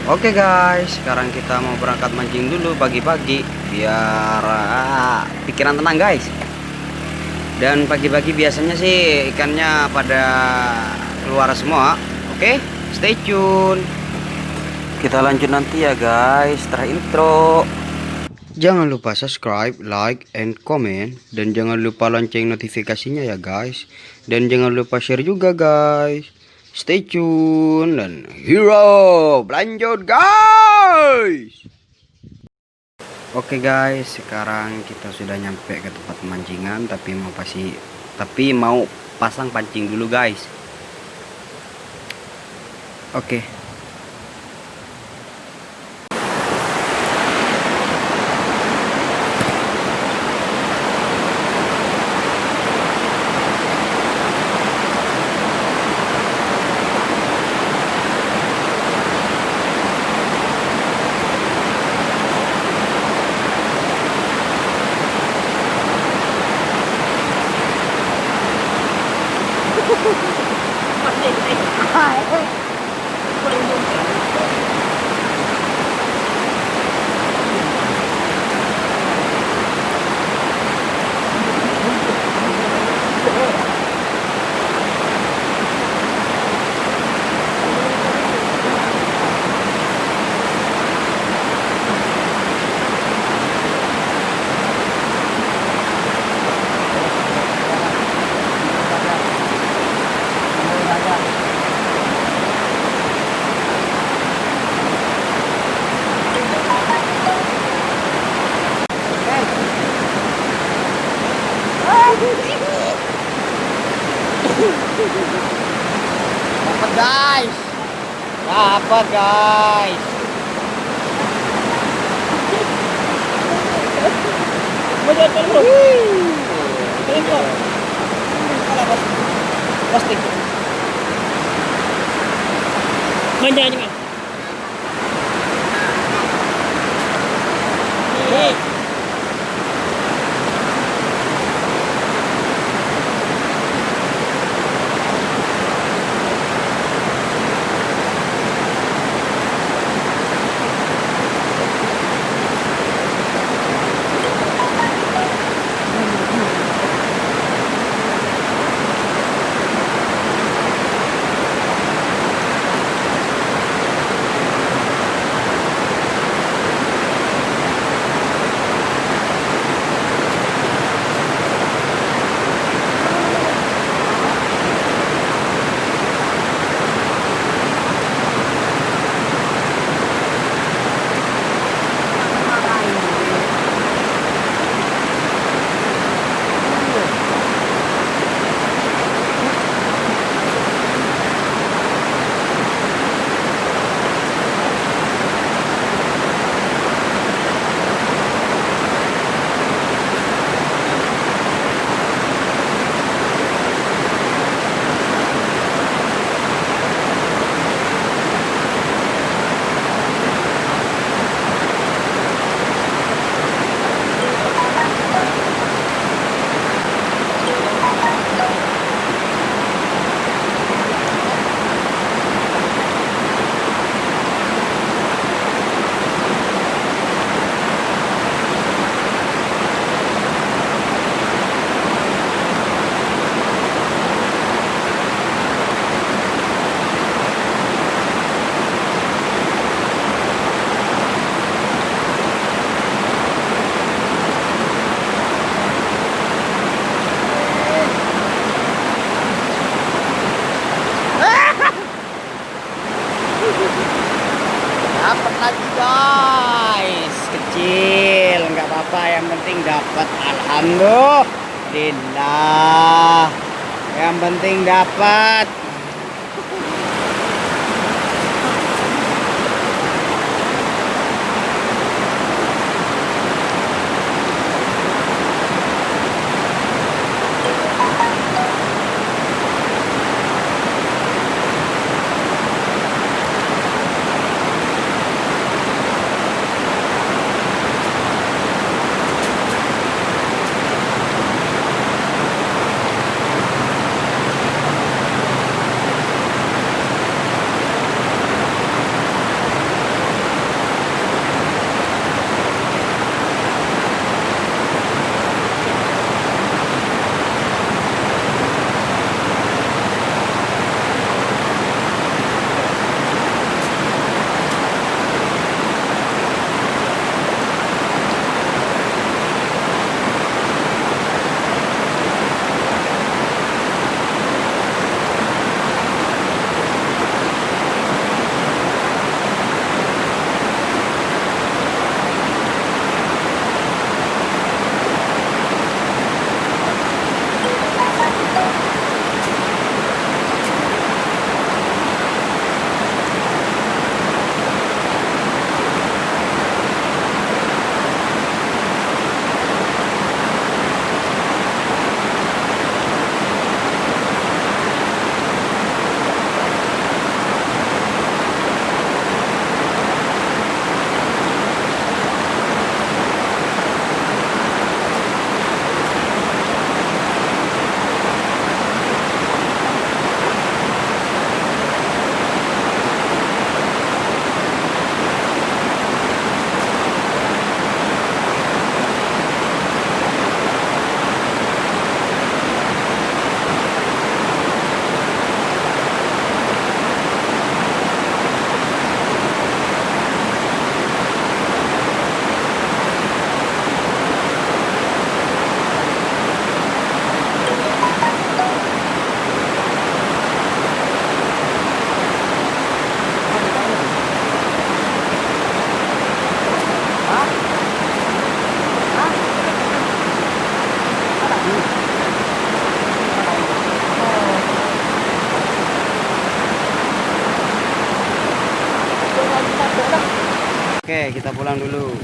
Oke guys, sekarang kita mau berangkat mancing dulu pagi-pagi biar pikiran tenang guys. Dan pagi-pagi biasanya sih ikannya pada keluar semua. Oke, stay tune. Kita lanjut nanti ya guys setelah intro. Jangan lupa subscribe, like, and comment. Dan jangan lupa lonceng notifikasinya ya guys. Dan jangan lupa share juga guys. Stay tune dan hero lanjut guys. Oke guys, sekarang kita sudah nyampe ke tempat pemancingan, tapi mau pasang pancing dulu guys. Oke. Dapat guys. Dapat guys. Plastik. Manjanya kan? Dapat lagi guys, kecil nggak apa-apa, yang penting dapat. Alhamdulillah, yang penting dapat. Oke, kita pulang dulu.